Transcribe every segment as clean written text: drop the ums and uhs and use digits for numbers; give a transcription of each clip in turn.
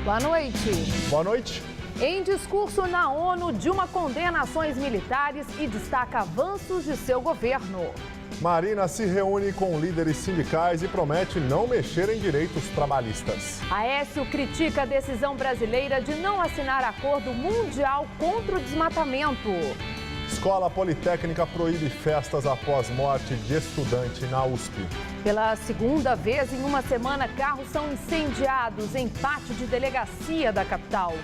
Boa noite. Boa noite. Em discurso na ONU, Dilma condena ações militares e destaca avanços de seu governo. Marina se reúne com líderes sindicais e promete não mexer em direitos trabalhistas. Aécio critica a decisão brasileira de não assinar acordo mundial contra o desmatamento. Escola Politécnica proíbe festas após morte de estudante na USP. Pela segunda vez em uma semana, carros são incendiados em pátio de delegacia da capital.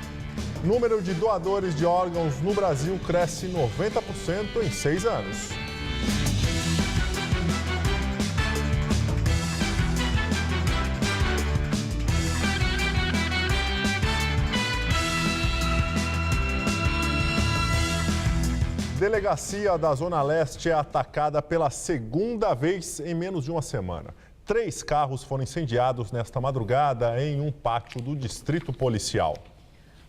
Número de doadores de órgãos no Brasil cresce 90% em 6 anos. Delegacia da Zona Leste é atacada pela segunda vez em menos de uma semana. 3 carros foram incendiados nesta madrugada em um pátio do Distrito Policial.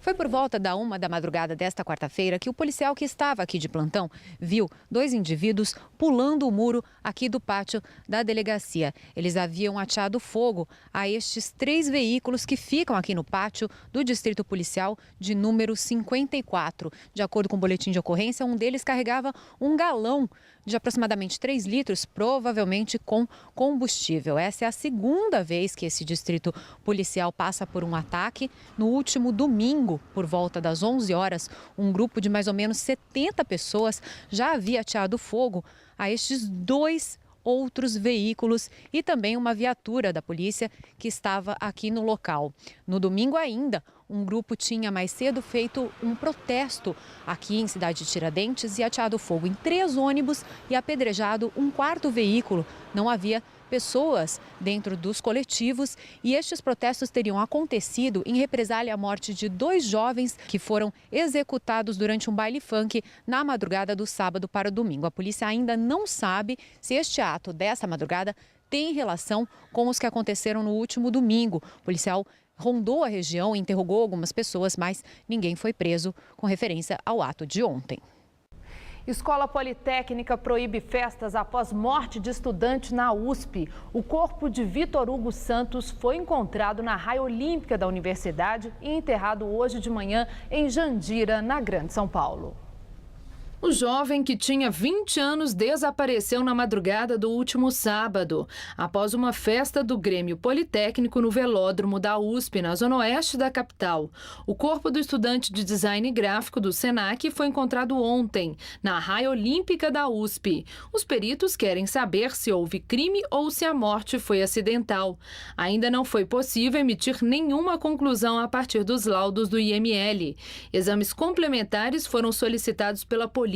Foi por volta da 1 da madrugada desta quarta-feira que o policial que estava aqui de plantão viu 2 indivíduos pulando o muro aqui do pátio da delegacia. Eles haviam ateado fogo a estes 3 veículos que ficam aqui no pátio do Distrito Policial de número 54. De acordo com o boletim de ocorrência, um deles carregava um galão de aproximadamente 3 litros, provavelmente com combustível. Essa é a segunda vez que esse distrito policial passa por um ataque. No último domingo, por volta das 11 horas, um grupo de mais ou menos 70 pessoas já havia ateado fogo a estes 2 outros veículos e também uma viatura da polícia que estava aqui no local. No domingo ainda, um grupo tinha mais cedo feito um protesto aqui em Cidade de Tiradentes e ateado fogo em 3 ônibus e apedrejado um 4º veículo. Não havia pessoas dentro dos coletivos e estes protestos teriam acontecido em represália à morte de 2 jovens que foram executados durante um baile funk na madrugada do sábado para o domingo. A polícia ainda não sabe se este ato dessa madrugada tem relação com os que aconteceram no último domingo. O policial rondou a região e interrogou algumas pessoas, mas ninguém foi preso com referência ao ato de ontem. Escola Politécnica proíbe festas após morte de estudante na USP. O corpo de Vitor Hugo Santos foi encontrado na raia olímpica da universidade e enterrado hoje de manhã em Jandira, na Grande São Paulo. O jovem, que tinha 20 anos, desapareceu na madrugada do último sábado, após uma festa do Grêmio Politécnico no velódromo da USP, na zona oeste da capital. O corpo do estudante de design gráfico do SENAC foi encontrado ontem, na raia olímpica da USP. Os peritos querem saber se houve crime ou se a morte foi acidental. Ainda não foi possível emitir nenhuma conclusão a partir dos laudos do IML. Exames complementares foram solicitados pela polícia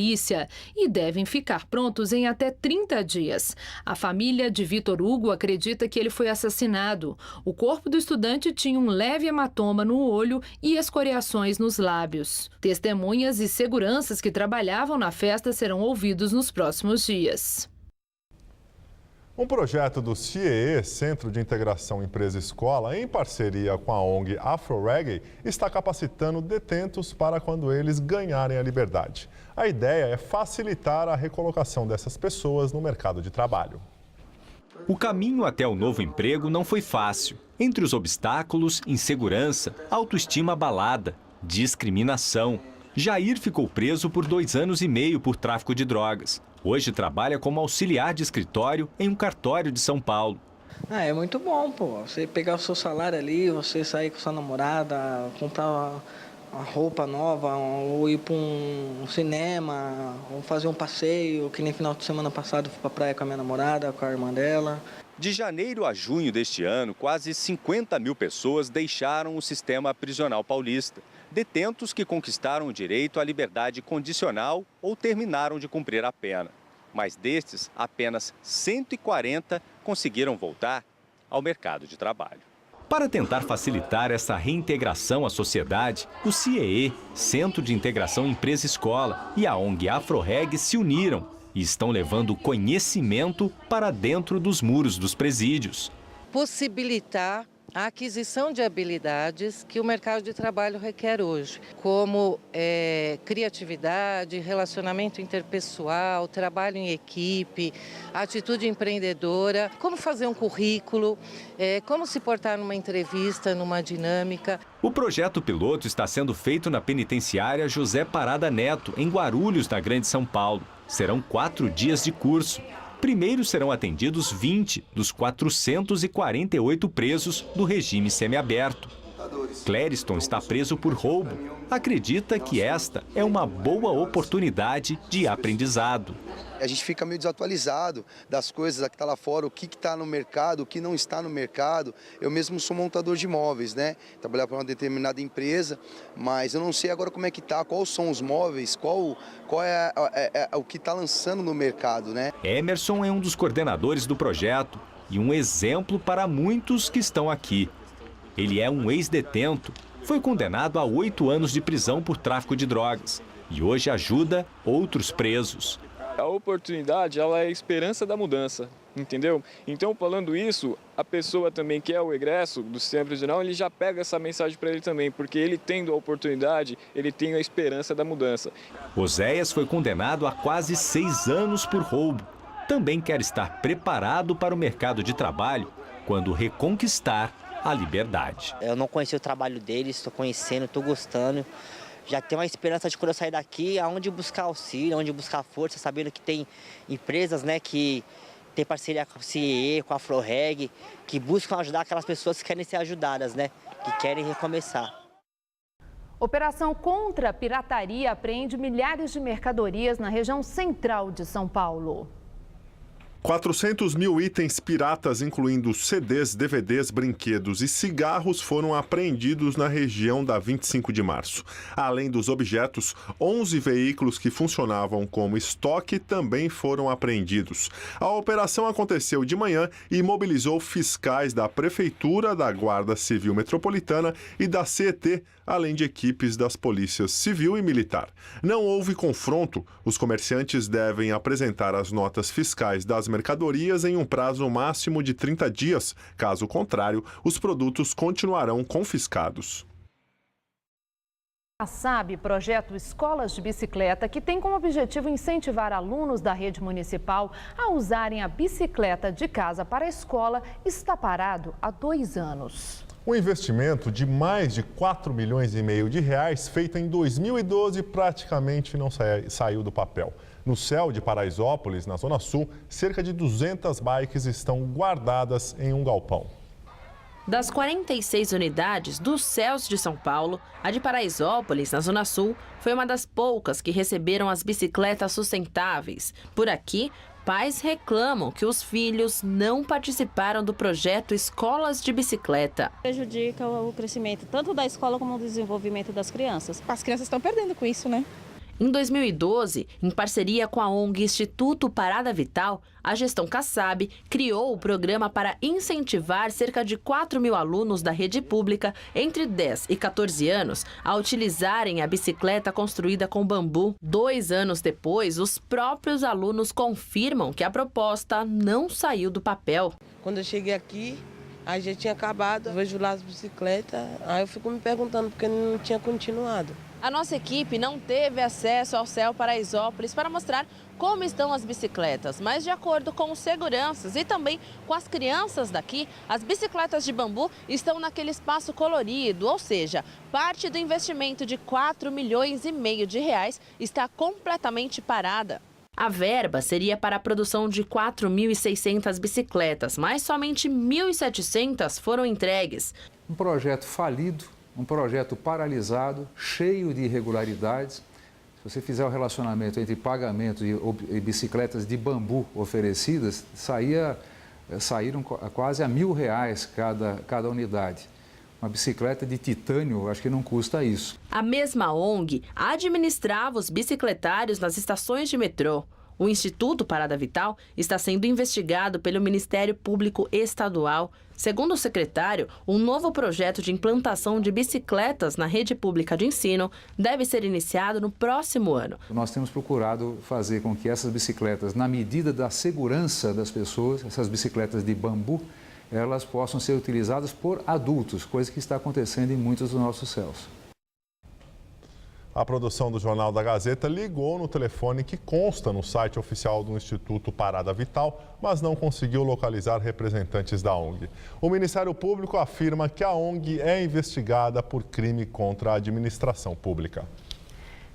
e devem ficar prontos em até 30 dias. A família de Vitor Hugo acredita que ele foi assassinado. O corpo do estudante tinha um leve hematoma no olho e escoriações nos lábios. Testemunhas e seguranças que trabalhavam na festa serão ouvidos nos próximos dias. Um projeto do CIEE, Centro de Integração Empresa-Escola, em parceria com a ONG AfroReggae, está capacitando detentos para quando eles ganharem a liberdade. A ideia é facilitar a recolocação dessas pessoas no mercado de trabalho. O caminho até o novo emprego não foi fácil. Entre os obstáculos, insegurança, autoestima abalada, discriminação. Jair ficou preso por 2 anos e meio por tráfico de drogas. Hoje trabalha como auxiliar de escritório em um cartório de São Paulo. É muito bom, pô. Você pegar o seu salário ali, você sair com sua namorada, comprar uma roupa nova, ou ir para um cinema, ou fazer um passeio, que nem final de semana passado fui para a praia com a minha namorada, com a irmã dela. De janeiro a junho deste ano, quase 50 mil pessoas deixaram o sistema prisional paulista. Detentos que conquistaram o direito à liberdade condicional ou terminaram de cumprir a pena. Mas destes, apenas 140 conseguiram voltar ao mercado de trabalho. Para tentar facilitar essa reintegração à sociedade, o CIEE, Centro de Integração Empresa-Escola, e a ONG AfroReggae se uniram e estão levando conhecimento para dentro dos muros dos presídios. Possibilitar a aquisição de habilidades que o mercado de trabalho requer hoje, como criatividade, relacionamento interpessoal, trabalho em equipe, atitude empreendedora, como fazer um currículo, como se portar numa entrevista, numa dinâmica. O projeto piloto está sendo feito na penitenciária José Parada Neto, em Guarulhos, na Grande São Paulo. Serão 4 dias de curso. Primeiro serão atendidos 20 dos 448 presos do regime semiaberto. Clériston está preso por roubo. Acredita que esta é uma boa oportunidade de aprendizado. A gente fica meio desatualizado das coisas que está lá fora, o que está no mercado, o que não está no mercado. Eu mesmo sou montador de móveis, né? Trabalhar para uma determinada empresa, mas eu não sei agora como é que está, quais são os móveis, qual é o que está lançando no mercado, né? Emerson é um dos coordenadores do projeto e um exemplo para muitos que estão aqui. Ele é um ex-detento, foi condenado a 8 anos de prisão por tráfico de drogas e hoje ajuda outros presos. A oportunidade, ela é a esperança da mudança, entendeu? Então, falando isso, a pessoa também que é o egresso do sistema prisional, ele já pega essa mensagem para ele também, porque ele tendo a oportunidade, ele tem a esperança da mudança. Oséias foi condenado a quase 6 anos por roubo. Também quer estar preparado para o mercado de trabalho quando reconquistar a liberdade. Eu não conheci o trabalho deles, estou conhecendo, estou gostando. Já tenho uma esperança de quando eu sair daqui, aonde buscar auxílio, onde buscar força, sabendo que tem empresas, né, que tem parceria com a CIE, com a Afroreg, que buscam ajudar aquelas pessoas que querem ser ajudadas, né, que querem recomeçar. Operação contra a pirataria apreende milhares de mercadorias na região central de São Paulo. 400 mil itens piratas, incluindo CDs, DVDs, brinquedos e cigarros, foram apreendidos na região da 25 de março. Além dos objetos, 11 veículos que funcionavam como estoque também foram apreendidos. A operação aconteceu de manhã e mobilizou fiscais da Prefeitura, da Guarda Civil Metropolitana e da CET, além de equipes das polícias civil e militar. Não houve confronto. Os comerciantes devem apresentar as notas fiscais das mercadorias em um prazo máximo de 30 dias. Caso contrário, os produtos continuarão confiscados. A SAB, projeto Escolas de Bicicleta, que tem como objetivo incentivar alunos da rede municipal a usarem a bicicleta de casa para a escola, está parado há 2 anos. O investimento de mais de 4,5 milhões de reais, feito em 2012, praticamente não saiu do papel. No céu de Paraisópolis, na Zona Sul, cerca de 200 bikes estão guardadas em um galpão. Das 46 unidades dos céus de São Paulo, a de Paraisópolis, na Zona Sul, foi uma das poucas que receberam as bicicletas sustentáveis. Por aqui, pais reclamam que os filhos não participaram do projeto Escolas de Bicicleta. Prejudica o crescimento tanto da escola como do desenvolvimento das crianças. As crianças estão perdendo com isso, né? Em 2012, em parceria com a ONG Instituto Parada Vital, a gestão Kassab criou o programa para incentivar cerca de 4 mil alunos da rede pública entre 10 e 14 anos a utilizarem a bicicleta construída com bambu. 2 anos depois, os próprios alunos confirmam que a proposta não saiu do papel. Quando eu cheguei aqui, a gente tinha acabado, eu vejo lá as bicicletas, aí eu fico me perguntando porque não tinha continuado. A nossa equipe não teve acesso ao céu Paraisópolis para mostrar como estão as bicicletas, mas de acordo com os seguranças e também com as crianças daqui, as bicicletas de bambu estão naquele espaço colorido, ou seja, parte do investimento de 4,5 milhões de reais está completamente parada. A verba seria para a produção de 4.600 bicicletas, mas somente 1.700 foram entregues. Um projeto falido, um projeto paralisado, cheio de irregularidades. Se você fizer o relacionamento entre pagamento e bicicletas de bambu oferecidas, saíram quase a R$1.000 cada unidade. Uma bicicleta de titânio, acho que não custa isso. A mesma ONG administrava os bicicletários nas estações de metrô. O Instituto Parada Vital está sendo investigado pelo Ministério Público Estadual. Segundo o secretário, um novo projeto de implantação de bicicletas na rede pública de ensino deve ser iniciado no próximo ano. Nós temos procurado fazer com que essas bicicletas, na medida da segurança das pessoas, essas bicicletas de bambu, elas possam ser utilizadas por adultos, coisa que está acontecendo em muitos dos nossos céus. A produção do Jornal da Gazeta ligou no telefone que consta no site oficial do Instituto Parada Vital, mas não conseguiu localizar representantes da ONG. O Ministério Público afirma que a ONG é investigada por crime contra a administração pública.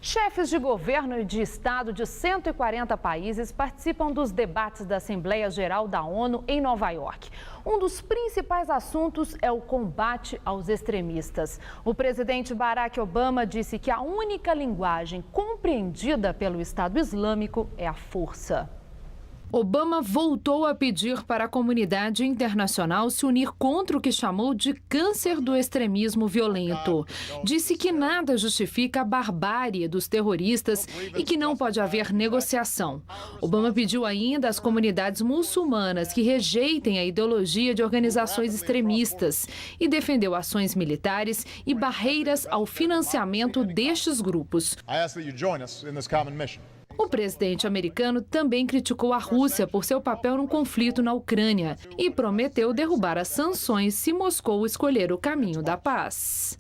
Chefes de governo e de Estado de 140 países participam dos debates da Assembleia Geral da ONU em Nova York. Um dos principais assuntos é o combate aos extremistas. O presidente Barack Obama disse que a única linguagem compreendida pelo Estado Islâmico é a força. Obama voltou a pedir para a comunidade internacional se unir contra o que chamou de câncer do extremismo violento. Disse que nada justifica a barbárie dos terroristas e que não pode haver negociação. Obama pediu ainda às comunidades muçulmanas que rejeitem a ideologia de organizações extremistas e defendeu ações militares e barreiras ao financiamento destes grupos. O presidente americano também criticou a Rússia por seu papel no conflito na Ucrânia e prometeu derrubar as sanções se Moscou escolher o caminho da paz.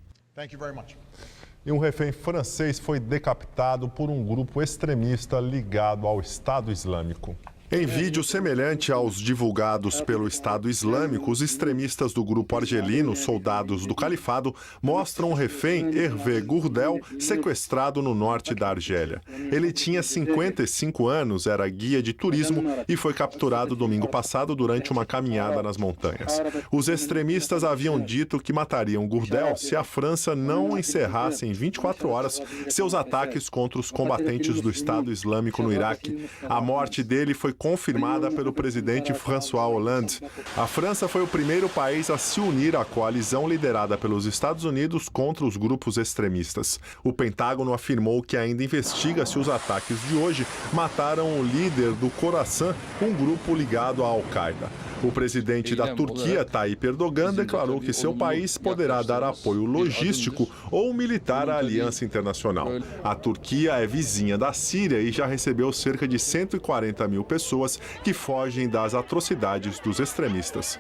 E um refém francês foi decapitado por um grupo extremista ligado ao Estado Islâmico. Em vídeo semelhante aos divulgados pelo Estado Islâmico, os extremistas do grupo argelino, Soldados do Califado, mostram o refém Hervé Gourdel sequestrado no norte da Argélia. Ele tinha 55 anos, era guia de turismo e foi capturado domingo passado durante uma caminhada nas montanhas. Os extremistas haviam dito que matariam Gourdel se a França não encerrasse em 24 horas seus ataques contra os combatentes do Estado Islâmico no Iraque. A morte dele foi confirmada pelo presidente François Hollande. A França foi o primeiro país a se unir à coalizão liderada pelos Estados Unidos contra os grupos extremistas. O Pentágono afirmou que ainda investiga se os ataques de hoje mataram o líder do Khorasan, um grupo ligado à Al-Qaeda. O presidente da Turquia, Tayyip Erdogan, declarou que seu país poderá dar apoio logístico ou militar à aliança internacional. A Turquia é vizinha da Síria e já recebeu cerca de 140 mil pessoas que fogem das atrocidades dos extremistas.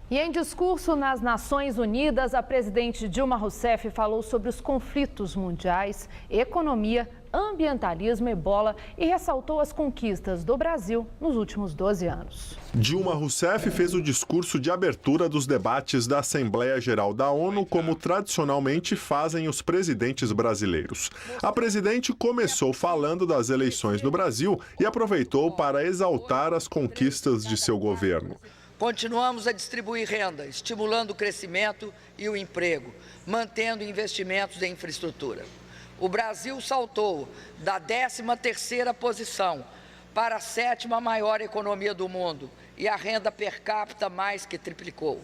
E em discurso nas Nações Unidas, a presidente Dilma Rousseff falou sobre os conflitos mundiais, economia, ambientalismo, ebola e ressaltou as conquistas do Brasil nos últimos 12 anos. Dilma Rousseff fez o discurso de abertura dos debates da Assembleia Geral da ONU, como tradicionalmente fazem os presidentes brasileiros. A presidente começou falando das eleições no Brasil e aproveitou para exaltar as conquistas de seu governo. Continuamos a distribuir renda, estimulando o crescimento e o emprego, mantendo investimentos em infraestrutura. O Brasil saltou da 13ª posição para a 7ª maior economia do mundo e a renda per capita mais que triplicou.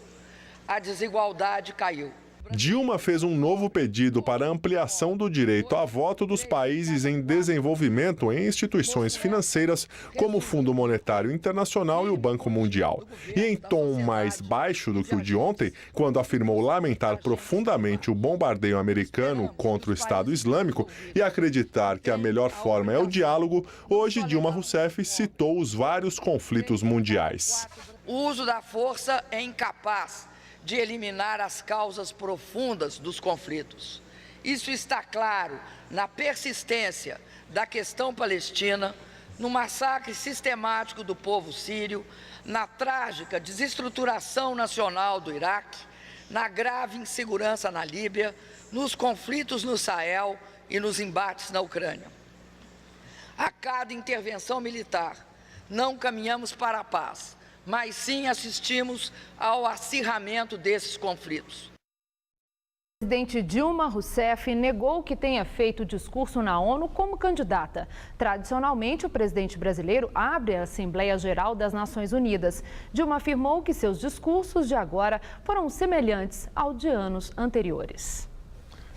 A desigualdade caiu. Dilma fez um novo pedido para ampliação do direito a voto dos países em desenvolvimento em instituições financeiras como o Fundo Monetário Internacional e o Banco Mundial. E em tom mais baixo do que o de ontem, quando afirmou lamentar profundamente o bombardeio americano contra o Estado Islâmico e acreditar que a melhor forma é o diálogo, hoje Dilma Rousseff citou os vários conflitos mundiais. O uso da força é incapaz de eliminar as causas profundas dos conflitos. Isso está claro na persistência da questão palestina, no massacre sistemático do povo sírio, na trágica desestruturação nacional do Iraque, na grave insegurança na Líbia, nos conflitos no Sahel e nos embates na Ucrânia. A cada intervenção militar, não caminhamos para a paz, mas sim assistimos ao acirramento desses conflitos. A presidente Dilma Rousseff negou que tenha feito discurso na ONU como candidata. Tradicionalmente, o presidente brasileiro abre a Assembleia Geral das Nações Unidas. Dilma afirmou que seus discursos de agora foram semelhantes ao de anos anteriores.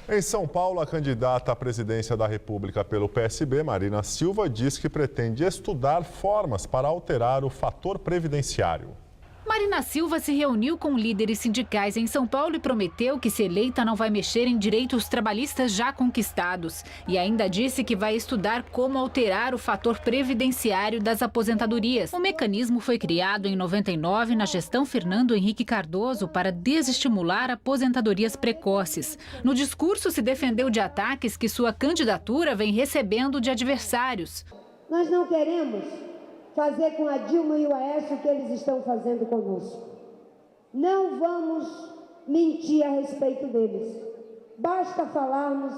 Em São Paulo, a candidata à presidência da República pelo PSB, Marina Silva, diz que pretende estudar formas para alterar o fator previdenciário. Marina Silva se reuniu com líderes sindicais em São Paulo e prometeu que, se eleita, não vai mexer em direitos trabalhistas já conquistados. E ainda disse que vai estudar como alterar o fator previdenciário das aposentadorias. O mecanismo foi criado em 99 na gestão Fernando Henrique Cardoso para desestimular aposentadorias precoces. No discurso, se defendeu de ataques que sua candidatura vem recebendo de adversários. Nós não queremos fazer com a Dilma e o Aécio o que eles estão fazendo conosco. Não vamos mentir a respeito deles. Basta falarmos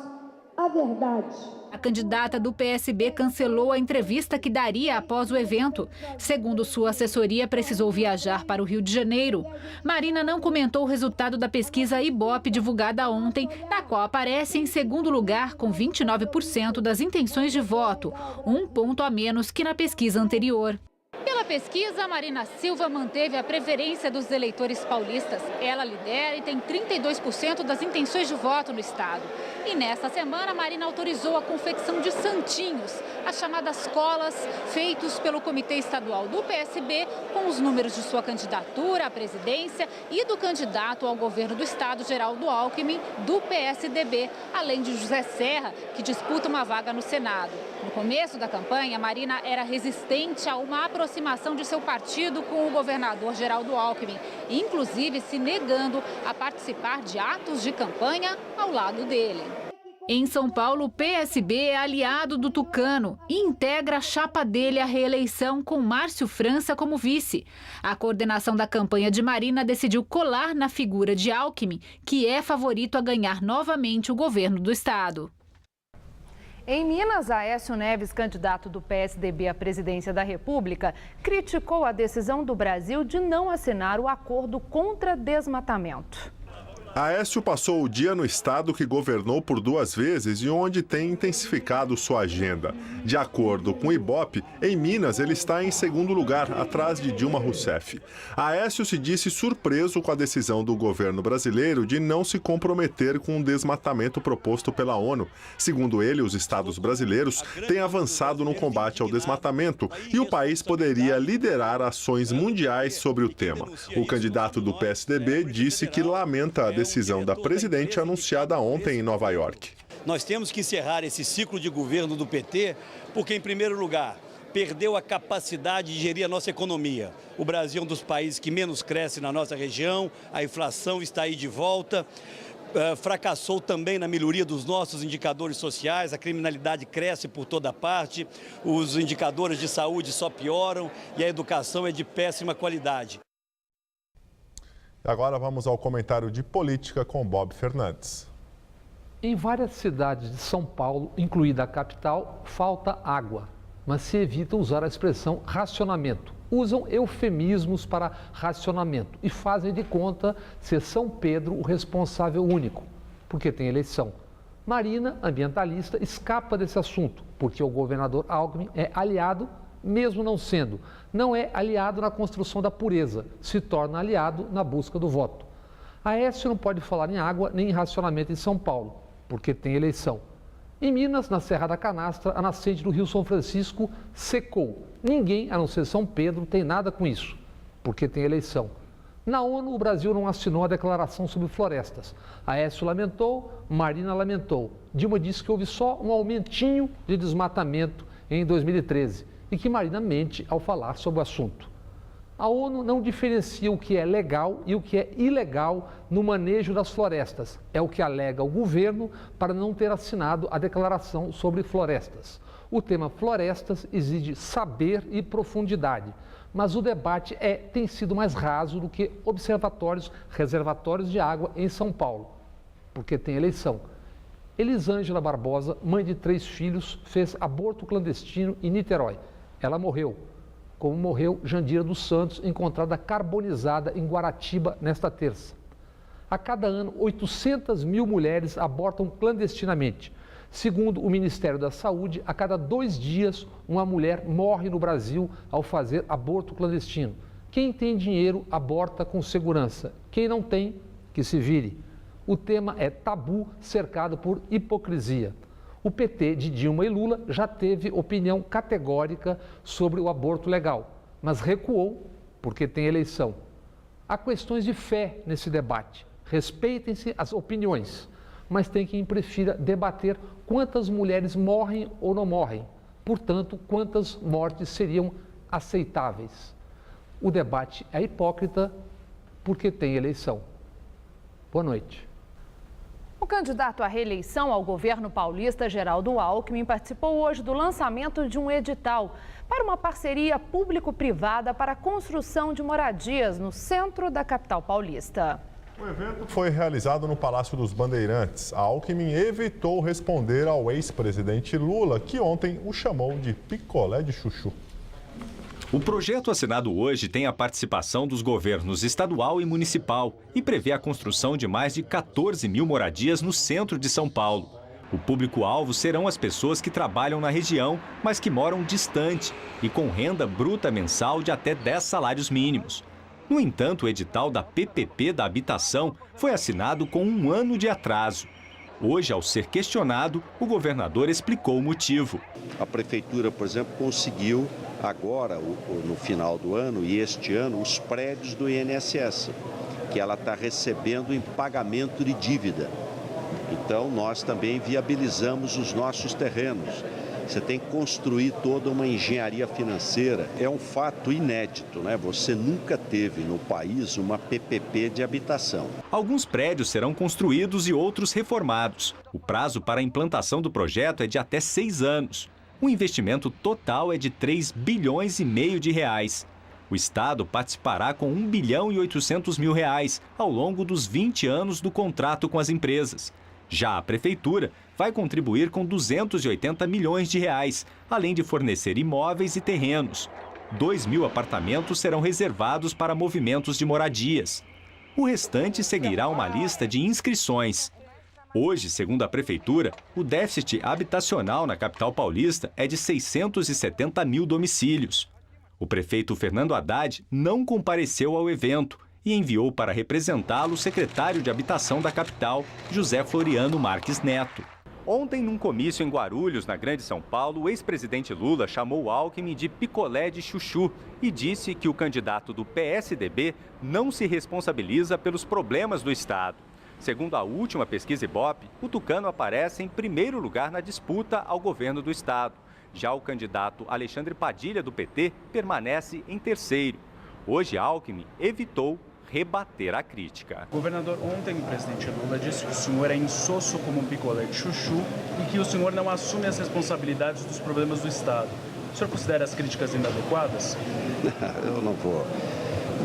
a verdade. A candidata do PSB cancelou a entrevista que daria após o evento. Segundo sua assessoria, precisou viajar para o Rio de Janeiro. Marina não comentou o resultado da pesquisa Ibope divulgada ontem, na qual aparece em segundo lugar com 29% das intenções de voto, 1 ponto a menos que na pesquisa anterior. Pela pesquisa, Marina Silva manteve a preferência dos eleitores paulistas. Ela lidera e tem 32% das intenções de voto no estado. E nesta semana, Marina autorizou a confecção de santinhos, as chamadas colas, feitos pelo Comitê Estadual do PSB, com os números de sua candidatura à presidência e do candidato ao governo do estado, Geraldo Alckmin, do PSDB, além de José Serra, que disputa uma vaga no Senado. No começo da campanha, Marina era resistente a uma aproximação de seu partido com o governador Geraldo Alckmin, inclusive se negando a participar de atos de campanha ao lado dele. Em São Paulo, o PSB é aliado do Tucano e integra a chapa dele à reeleição com Márcio França como vice. A coordenação da campanha de Marina decidiu colar na figura de Alckmin, que é favorito a ganhar novamente o governo do estado. Em Minas, Aécio Neves, candidato do PSDB à presidência da República, criticou a decisão do Brasil de não assinar o acordo contra desmatamento. Aécio passou o dia no estado que governou por 2 vezes e onde tem intensificado sua agenda. De acordo com o Ibope, em Minas ele está em segundo lugar, atrás de Dilma Rousseff. Aécio se disse surpreso com a decisão do governo brasileiro de não se comprometer com o desmatamento proposto pela ONU. Segundo ele, os estados brasileiros têm avançado no combate ao desmatamento e o país poderia liderar ações mundiais sobre o tema. O candidato do PSDB disse que lamenta a decisão da presidente anunciada ontem em Nova York. Nós temos que encerrar esse ciclo de governo do PT, porque, em primeiro lugar, perdeu a capacidade de gerir a nossa economia. O Brasil é um dos países que menos cresce na nossa região, a inflação está aí de volta. Fracassou também na melhoria dos nossos indicadores sociais, a criminalidade cresce por toda parte, os indicadores de saúde só pioram e a educação é de péssima qualidade. Agora vamos ao comentário de política com Bob Fernandes. Em várias cidades de São Paulo, incluída a capital, falta água, mas se evita usar a expressão racionamento. Usam eufemismos para racionamento e fazem de conta ser São Pedro o responsável único, porque tem eleição. Marina, ambientalista, escapa desse assunto, porque o governador Alckmin é aliado, mesmo não sendo. Não é aliado na construção da pureza, se torna aliado na busca do voto. Aécio não pode falar em água nem em racionamento em São Paulo, porque tem eleição. Em Minas, na Serra da Canastra, a nascente do Rio São Francisco secou. Ninguém, a não ser São Pedro, tem nada com isso, porque tem eleição. Na ONU, o Brasil não assinou a declaração sobre florestas. Aécio lamentou, Marina lamentou. Dilma disse que houve só um aumentinho de desmatamento em 2013 e que Marina mente ao falar sobre o assunto. A ONU não diferencia o que é legal e o que é ilegal no manejo das florestas. É o que alega o governo para não ter assinado a declaração sobre florestas. O tema florestas exige saber e profundidade, mas o debate tem sido mais raso do que reservatórios de água em São Paulo, porque tem eleição. Elisângela Barbosa, mãe de 3 filhos, fez aborto clandestino em Niterói. Ela morreu, como morreu Jandira dos Santos, encontrada carbonizada em Guaratiba nesta terça. A cada ano, 800 mil mulheres abortam clandestinamente. Segundo o Ministério da Saúde, a cada 2 dias, uma mulher morre no Brasil ao fazer aborto clandestino. Quem tem dinheiro, aborta com segurança. Quem não tem, que se vire. O tema é tabu cercado por hipocrisia. O PT de Dilma e Lula já teve opinião categórica sobre o aborto legal, mas recuou porque tem eleição. Há questões de fé nesse debate. Respeitem-se as opiniões, mas tem quem prefira debater quantas mulheres morrem ou não morrem. Portanto, quantas mortes seriam aceitáveis. O debate é hipócrita porque tem eleição. Boa noite. O candidato à reeleição ao governo paulista, Geraldo Alckmin, participou hoje do lançamento de um edital para uma parceria público-privada para a construção de moradias no centro da capital paulista. O evento foi realizado no Palácio dos Bandeirantes. Alckmin evitou responder ao ex-presidente Lula, que ontem o chamou de picolé de chuchu. O projeto assinado hoje tem a participação dos governos estadual e municipal e prevê a construção de mais de 14 mil moradias no centro de São Paulo. O público-alvo serão as pessoas que trabalham na região, mas que moram distante e com renda bruta mensal de até 10 salários mínimos. No entanto, o edital da PPP da habitação foi assinado com 1 ano de atraso. Hoje, ao ser questionado, o governador explicou o motivo. A prefeitura, por exemplo, conseguiu agora, no final do ano e este ano, os prédios do INSS, que ela está recebendo em pagamento de dívida. Então, nós também viabilizamos os nossos terrenos. Você tem que construir toda uma engenharia financeira. É um fato inédito, né? Você nunca teve no país uma PPP de habitação. Alguns prédios serão construídos e outros reformados. O prazo para a implantação do projeto é de até 6 anos. O investimento total é de 3,5 bilhões de reais. O Estado participará com 1 bilhão e 800 mil reais ao longo dos 20 anos do contrato com as empresas. Já a Prefeitura vai contribuir com 280 milhões de reais, além de fornecer imóveis e terrenos. 2.000 apartamentos serão reservados para movimentos de moradias. O restante seguirá uma lista de inscrições. Hoje, segundo a Prefeitura, o déficit habitacional na capital paulista é de 670 mil domicílios. O prefeito Fernando Haddad não compareceu ao evento e enviou para representá-lo o secretário de Habitação da capital, José Floriano Marques Neto. Ontem, num comício em Guarulhos, na Grande São Paulo, o ex-presidente Lula chamou Alckmin de picolé de chuchu e disse que o candidato do PSDB não se responsabiliza pelos problemas do Estado. Segundo a última pesquisa Ibope, o tucano aparece em primeiro lugar na disputa ao governo do Estado. Já o candidato Alexandre Padilha, do PT, permanece em terceiro. Hoje, Alckmin evitou rebater a crítica. Governador, ontem o presidente Lula disse que o senhor é insosso como um picolé de chuchu e que o senhor não assume as responsabilidades dos problemas do Estado. O senhor considera as críticas inadequadas? Eu não vou.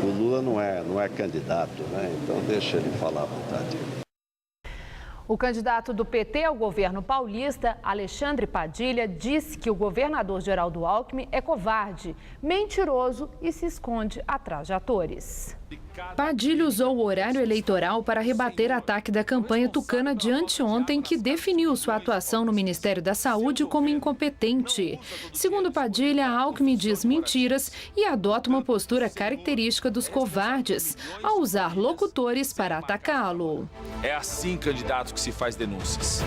O Lula não é candidato, né? Então deixa ele falar à vontade. O candidato do PT ao governo paulista, Alexandre Padilha, disse que o governador Geraldo Alckmin é covarde, mentiroso e se esconde atrás de atores. Padilha usou o horário eleitoral para rebater ataque da campanha tucana de anteontem, que definiu sua atuação no Ministério da Saúde como incompetente. Segundo Padilha, Alckmin diz mentiras e adota uma postura característica dos covardes, ao usar locutores para atacá-lo. É assim, candidato, que se faz denúncias.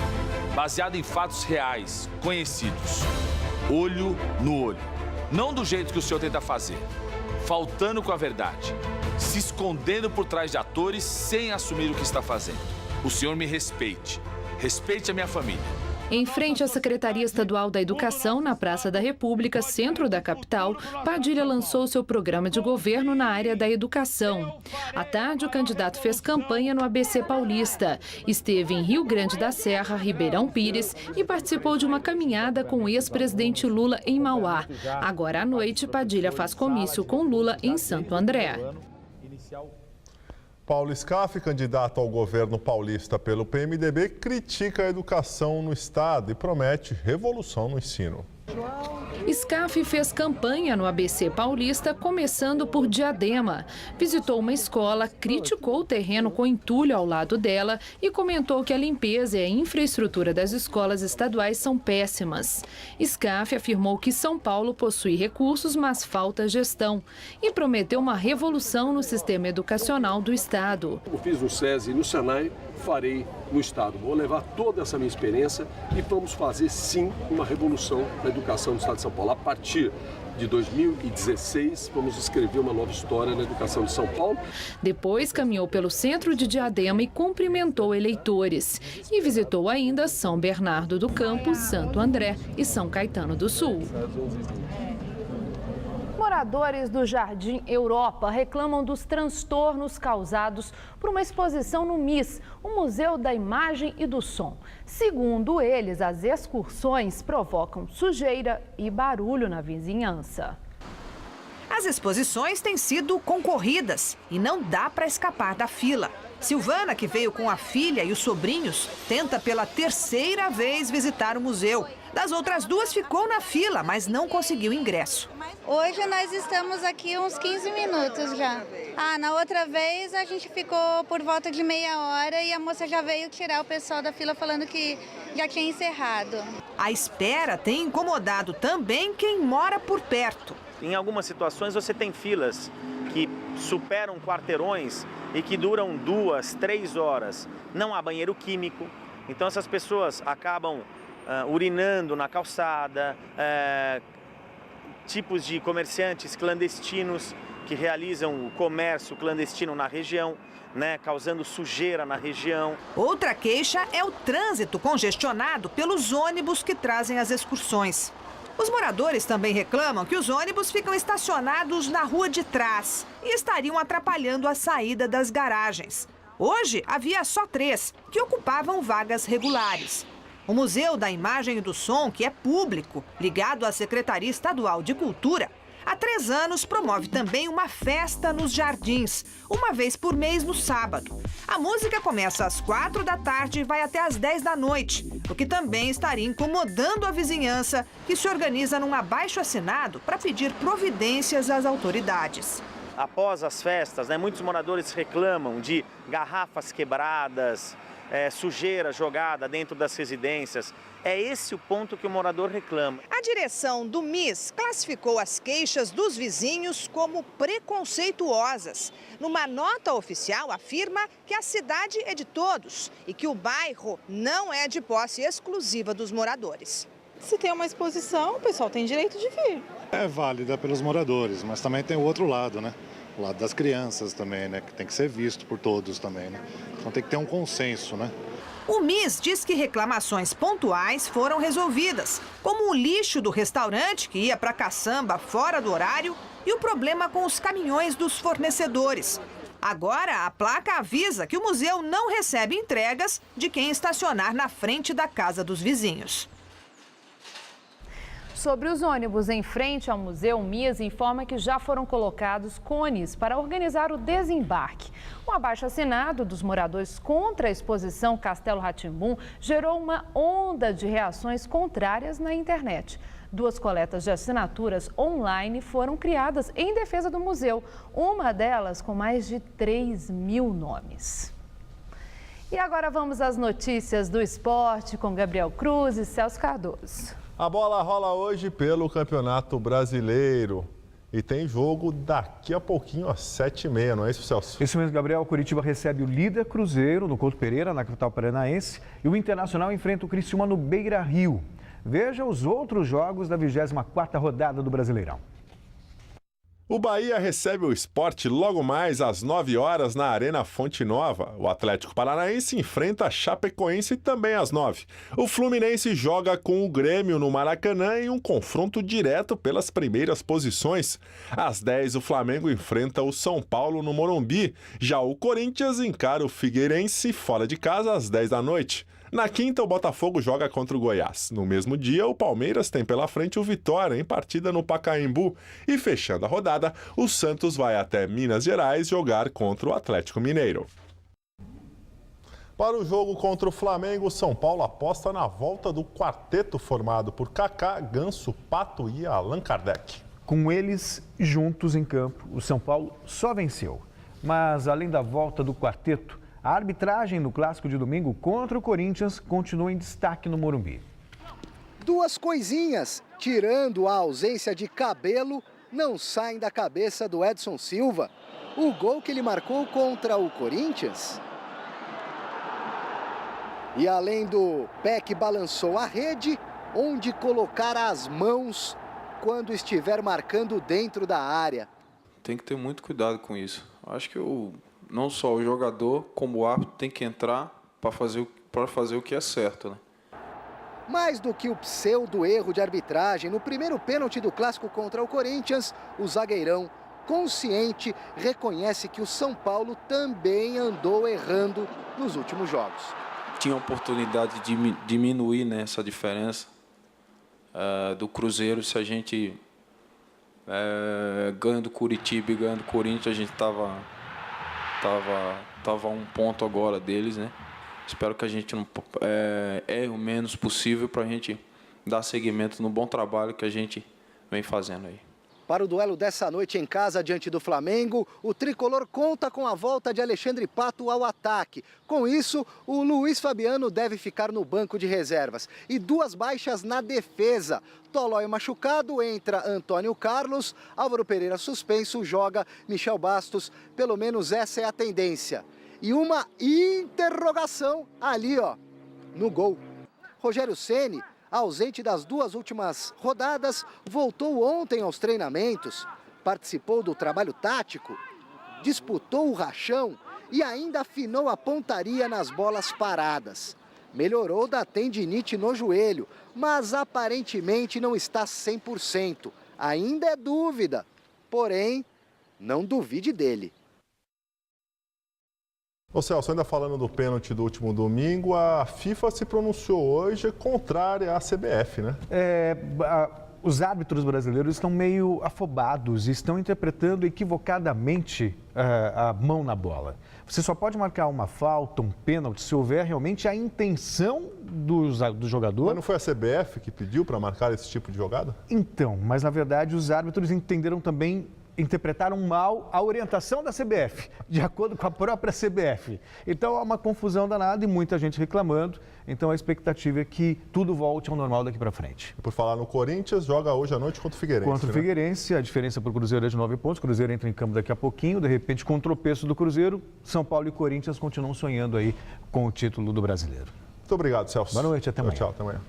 Baseado em fatos reais, conhecidos. Olho no olho. Não do jeito que o senhor tenta fazer. Faltando com a verdade. Se escondendo por trás de atores sem assumir o que está fazendo. O senhor me respeite. Respeite a minha família. Em frente à Secretaria Estadual da Educação, na Praça da República, centro da capital, Padilha lançou seu programa de governo na área da educação. À tarde, o candidato fez campanha no ABC Paulista. Esteve em Rio Grande da Serra, Ribeirão Pires e participou de uma caminhada com o ex-presidente Lula em Mauá. Agora à noite, Padilha faz comício com Lula em Santo André. Paulo Scaff, candidato ao governo paulista pelo PMDB, critica a educação no estado e promete revolução no ensino. Scaff fez campanha no ABC Paulista, começando por Diadema. Visitou uma escola, criticou o terreno com entulho ao lado dela e comentou que a limpeza e a infraestrutura das escolas estaduais são péssimas. Scaff afirmou que São Paulo possui recursos, mas falta gestão, e prometeu uma revolução no sistema educacional do estado. Eu fiz no SESI e no Senai, farei no estado. Vou levar toda essa minha experiência e vamos fazer sim uma revolução na educação do estado de São Paulo, a partir de 2016, vamos escrever uma nova história na educação de São Paulo. Depois caminhou pelo centro de Diadema e cumprimentou eleitores. E visitou ainda São Bernardo do Campo, Santo André e São Caetano do Sul. Moradores do Jardim Europa reclamam dos transtornos causados por uma exposição no MIS, o Museu da Imagem e do Som. Segundo eles, as excursões provocam sujeira e barulho na vizinhança. As exposições têm sido concorridas e não dá para escapar da fila. Silvana, que veio com a filha e os sobrinhos, tenta pela terceira vez visitar o museu. Das outras duas ficou na fila, mas não conseguiu ingresso. Hoje nós estamos aqui uns 15 minutos já. Na outra vez a gente ficou por volta de meia hora e a moça já veio tirar o pessoal da fila falando que já tinha encerrado. A espera tem incomodado também quem mora por perto. Em algumas situações você tem filas que superam quarteirões e que duram 2, 3 horas. Não há banheiro químico, então essas pessoas acabam urinando na calçada, tipos de comerciantes clandestinos que realizam o comércio clandestino na região, causando sujeira na região. Outra queixa é o trânsito congestionado pelos ônibus que trazem as excursões. Os moradores também reclamam que os ônibus ficam estacionados na rua de trás e estariam atrapalhando a saída das garagens. Hoje havia só 3 que ocupavam vagas regulares. O Museu da Imagem e do Som, que é público, ligado à Secretaria Estadual de Cultura, há 3 anos promove também uma festa nos jardins, uma vez por mês no sábado. A música começa às 4 da tarde e vai até às 10 da noite, o que também estaria incomodando a vizinhança, que se organiza num abaixo-assinado para pedir providências às autoridades. Após as festas, muitos moradores reclamam de garrafas quebradas, sujeira jogada dentro das residências. É esse o ponto que o morador reclama. A direção do MIS classificou as queixas dos vizinhos como preconceituosas. Numa nota oficial, afirma que a cidade é de todos e que o bairro não é de posse exclusiva dos moradores. Se tem uma exposição, o pessoal tem direito de vir. É válida pelos moradores, mas também tem o outro lado, O lado das crianças também, que tem que ser visto por todos também, Então tem que ter um consenso, O MIS diz que reclamações pontuais foram resolvidas, como o lixo do restaurante que ia para caçamba fora do horário e o problema com os caminhões dos fornecedores. Agora, a placa avisa que o museu não recebe entregas de quem estacionar na frente da casa dos vizinhos. Sobre os ônibus em frente ao museu, o MIS informa que já foram colocados cones para organizar o desembarque. Um abaixo-assinado dos moradores contra a exposição Castelo Rá-Tim-Bum gerou uma onda de reações contrárias na internet. 2 coletas de assinaturas online foram criadas em defesa do museu, uma delas com mais de 3.000 nomes. E agora vamos às notícias do esporte com Gabriel Cruz e Celso Cardoso. A bola rola hoje pelo Campeonato Brasileiro e tem jogo daqui a pouquinho às 7h30, não é isso, Celso? Isso mesmo, Gabriel. O Curitiba recebe o líder Cruzeiro no Couto Pereira, na capital paranaense, e o Internacional enfrenta o Criciúma no Beira-Rio. Veja os outros jogos da 24ª rodada do Brasileirão. O Bahia recebe o Sport logo mais às 9h na Arena Fonte Nova. O Atlético Paranaense enfrenta a Chapecoense também às 9h. O Fluminense joga com o Grêmio no Maracanã em um confronto direto pelas primeiras posições. Às 10h, o Flamengo enfrenta o São Paulo no Morumbi. Já o Corinthians encara o Figueirense fora de casa às 10 da noite. Na quinta, o Botafogo joga contra o Goiás. No mesmo dia, o Palmeiras tem pela frente o Vitória em partida no Pacaembu. E fechando a rodada, o Santos vai até Minas Gerais jogar contra o Atlético Mineiro. Para o jogo contra o Flamengo, o São Paulo aposta na volta do quarteto formado por Kaká, Ganso, Pato e Allan Kardec. Com eles juntos em campo, o São Paulo só venceu. Mas além da volta do quarteto, a arbitragem no clássico de domingo contra o Corinthians continua em destaque no Morumbi. 2 coisinhas, tirando a ausência de Cabelo, não saem da cabeça do Edson Silva. O gol que ele marcou contra o Corinthians. E além do pé que balançou a rede, onde colocar as mãos quando estiver marcando dentro da área. Tem que ter muito cuidado com isso. Acho que não só o jogador, como o árbitro, tem que entrar para fazer o que é certo, né? Mais do que o pseudo erro de arbitragem no primeiro pênalti do clássico contra o Corinthians, o zagueirão, consciente, reconhece que o São Paulo também andou errando nos últimos jogos. Tinha a oportunidade de diminuir, né, essa diferença do Cruzeiro. Se a gente ganha do Curitiba e ganha do Corinthians, a gente tava a 1 ponto agora deles, né? Espero que a gente não erre o menos possível para a gente dar seguimento no bom trabalho que a gente vem fazendo aí. Para o duelo dessa noite em casa diante do Flamengo, o tricolor conta com a volta de Alexandre Pato ao ataque. Com isso, o Luiz Fabiano deve ficar no banco de reservas. E 2 baixas na defesa. Tolói machucado, entra Antônio Carlos, Álvaro Pereira suspenso, joga Michel Bastos. Pelo menos essa é a tendência. E uma interrogação ali, ó, no gol. Rogério Ceni, ausente das 2 últimas rodadas, voltou ontem aos treinamentos, participou do trabalho tático, disputou o rachão e ainda afinou a pontaria nas bolas paradas. Melhorou da tendinite no joelho, mas aparentemente não está 100%. Ainda é dúvida, porém, não duvide dele. Ô Celso, ainda falando do pênalti do último domingo, a FIFA se pronunciou hoje contrária à CBF, né? Os árbitros brasileiros estão meio afobados e estão interpretando equivocadamente a mão na bola. Você só pode marcar uma falta, um pênalti, se houver realmente a intenção do jogador. Mas não foi a CBF que pediu para marcar esse tipo de jogada? Então, mas na verdade os árbitros entenderam também, interpretaram mal a orientação da CBF, de acordo com a própria CBF. Então há uma confusão danada e muita gente reclamando. Então a expectativa é que tudo volte ao normal daqui para frente. Por falar no Corinthians, joga hoje à noite contra o Figueirense. Contra o Figueirense, a diferença para o Cruzeiro é de 9 pontos. O Cruzeiro entra em campo daqui a pouquinho, de repente com o tropeço do Cruzeiro, São Paulo e Corinthians continuam sonhando aí com o título do Brasileiro. Muito obrigado, Celso. Boa noite, até amanhã. Tchau, até amanhã.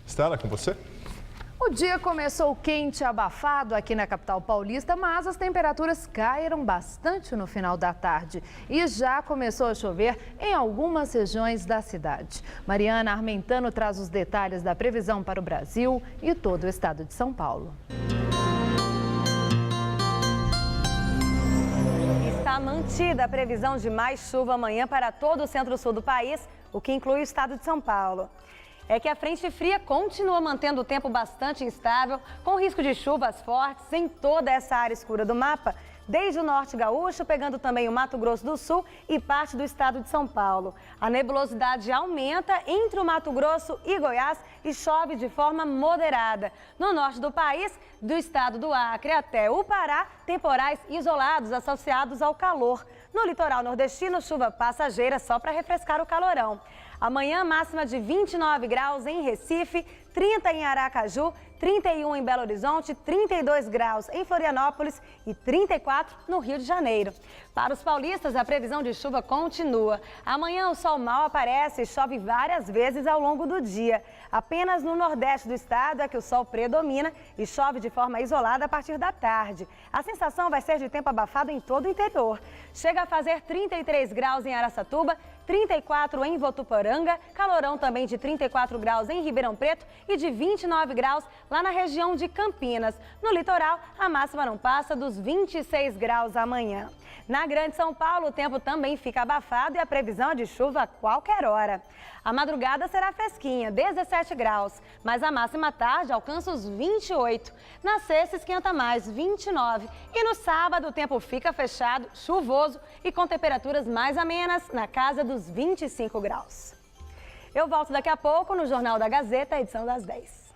Estela, com você? O dia começou quente e abafado aqui na capital paulista, mas as temperaturas caíram bastante no final da tarde e já começou a chover em algumas regiões da cidade. Mariana Armentano traz os detalhes da previsão para o Brasil e todo o estado de São Paulo. Está mantida a previsão de mais chuva amanhã para todo o centro-sul do país, o que inclui o estado de São Paulo. É que a frente fria continua mantendo o tempo bastante instável, com risco de chuvas fortes em toda essa área escura do mapa, desde o norte gaúcho, pegando também o Mato Grosso do Sul e parte do estado de São Paulo. A nebulosidade aumenta entre o Mato Grosso e Goiás e chove de forma moderada. No norte do país, do estado do Acre até o Pará, temporais isolados associados ao calor. No litoral nordestino, chuva passageira só para refrescar o calorão. Amanhã, máxima de 29 graus em Recife, 30 em Aracaju, 31 em Belo Horizonte, 32 graus em Florianópolis e 34 no Rio de Janeiro. Para os paulistas, a previsão de chuva continua. Amanhã o sol mal aparece e chove várias vezes ao longo do dia. Apenas no nordeste do estado é que o sol predomina e chove de forma isolada a partir da tarde. A sensação vai ser de tempo abafado em todo o interior. Chega a fazer 33 graus em Araçatuba, 34 em Votuporanga, calorão também de 34 graus em Ribeirão Preto e de 29 graus lá na região de Campinas. No litoral, a máxima não passa dos 26 graus amanhã. Na Grande São Paulo, o tempo também fica abafado e a previsão é de chuva a qualquer hora. A madrugada será fresquinha, 17 graus, mas a máxima à tarde alcança os 28. Na sexta esquenta mais, 29. E no sábado o tempo fica fechado, chuvoso e com temperaturas mais amenas, na casa dos 25 graus. Eu volto daqui a pouco no Jornal da Gazeta, edição das 10.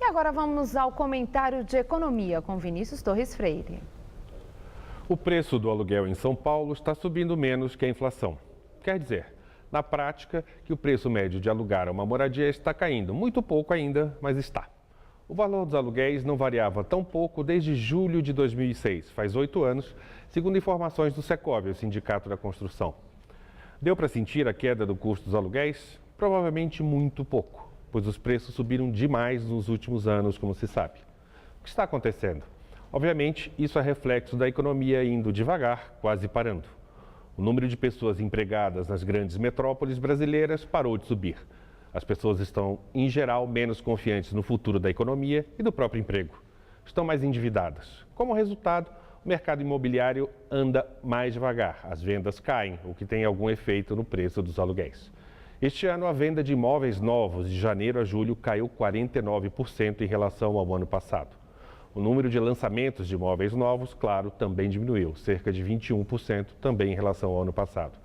E agora vamos ao comentário de economia com Vinícius Torres Freire. O preço do aluguel em São Paulo está subindo menos que a inflação. Quer dizer, na prática, que o preço médio de alugar uma moradia está caindo. Muito pouco ainda, mas está. O valor dos aluguéis não variava tão pouco desde julho de 2006, faz 8 anos, segundo informações do Secovi, o Sindicato da Construção. Deu para sentir a queda do custo dos aluguéis? Provavelmente muito pouco, pois os preços subiram demais nos últimos anos, como se sabe. O que está acontecendo? Obviamente, isso é reflexo da economia indo devagar, quase parando. O número de pessoas empregadas nas grandes metrópoles brasileiras parou de subir. As pessoas estão, em geral, menos confiantes no futuro da economia e do próprio emprego. Estão mais endividadas. Como resultado, o mercado imobiliário anda mais devagar. As vendas caem, o que tem algum efeito no preço dos aluguéis. Este ano, a venda de imóveis novos de janeiro a julho caiu 49% em relação ao ano passado. O número de lançamentos de imóveis novos, claro, também diminuiu, cerca de 21% também em relação ao ano passado.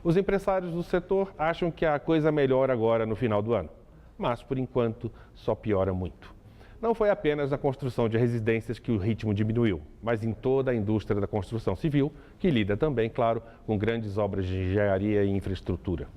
Os empresários do setor acham que a coisa melhora agora no final do ano, mas, por enquanto, só piora muito. Não foi apenas na construção de residências que o ritmo diminuiu, mas em toda a indústria da construção civil, que lida também, claro, com grandes obras de engenharia e infraestrutura.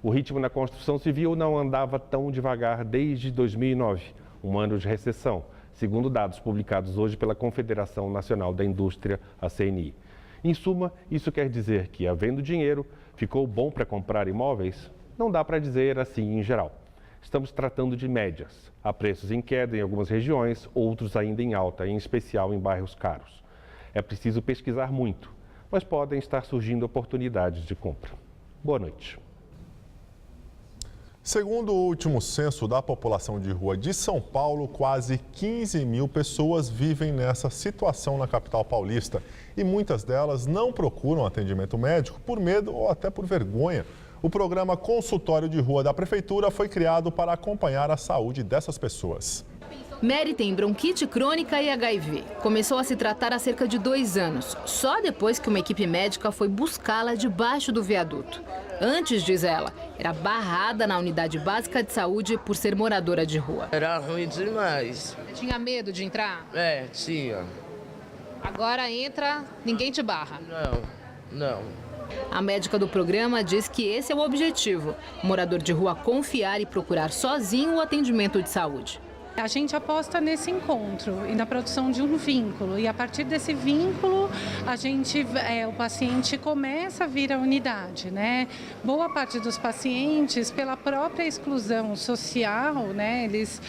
O ritmo na construção civil não andava tão devagar desde 2009, um ano de recessão, segundo dados publicados hoje pela Confederação Nacional da Indústria, a CNI. Em suma, isso quer dizer que, havendo dinheiro, ficou bom para comprar imóveis? Não dá para dizer assim em geral. Estamos tratando de médias. Há preços em queda em algumas regiões, outros ainda em alta, em especial em bairros caros. É preciso pesquisar muito, mas podem estar surgindo oportunidades de compra. Boa noite. Segundo o último censo da população de rua de São Paulo, quase 15 mil pessoas vivem nessa situação na capital paulista. E muitas delas não procuram atendimento médico por medo ou até por vergonha. O programa Consultório de Rua da Prefeitura foi criado para acompanhar a saúde dessas pessoas. Mary tem bronquite crônica e HIV. Começou a se tratar há cerca de 2 anos, só depois que uma equipe médica foi buscá-la debaixo do viaduto. Antes, diz ela, era barrada na unidade básica de saúde por ser moradora de rua. Era ruim demais. Tinha medo de entrar? É, tinha. Agora entra, ninguém te barra? Não. A médica do programa diz que esse é o objetivo: o morador de rua confiar e procurar sozinho o atendimento de saúde. A gente aposta nesse encontro e na produção de um vínculo. E a partir desse vínculo, o paciente começa a vir à unidade, né? Boa parte dos pacientes, pela própria exclusão social, né, eles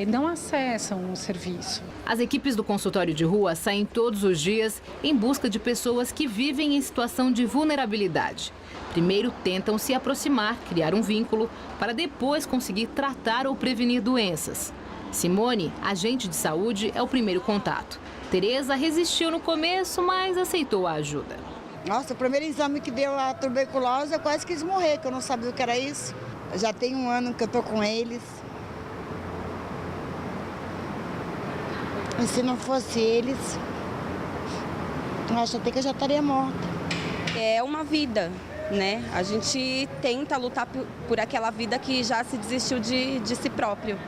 não acessam o serviço. As equipes do consultório de rua saem todos os dias em busca de pessoas que vivem em situação de vulnerabilidade. Primeiro tentam se aproximar, criar um vínculo, para depois conseguir tratar ou prevenir doenças. Simone, agente de saúde, é o primeiro contato. Tereza resistiu no começo, mas aceitou a ajuda. Nossa, o primeiro exame que deu a tuberculose, eu quase quis morrer, que eu não sabia o que era isso. Já tem 1 ano que eu tô com eles. E se não fosse eles, eu acho até que eu já estaria morta. É uma vida, né? A gente tenta lutar por aquela vida que já se desistiu de si próprio.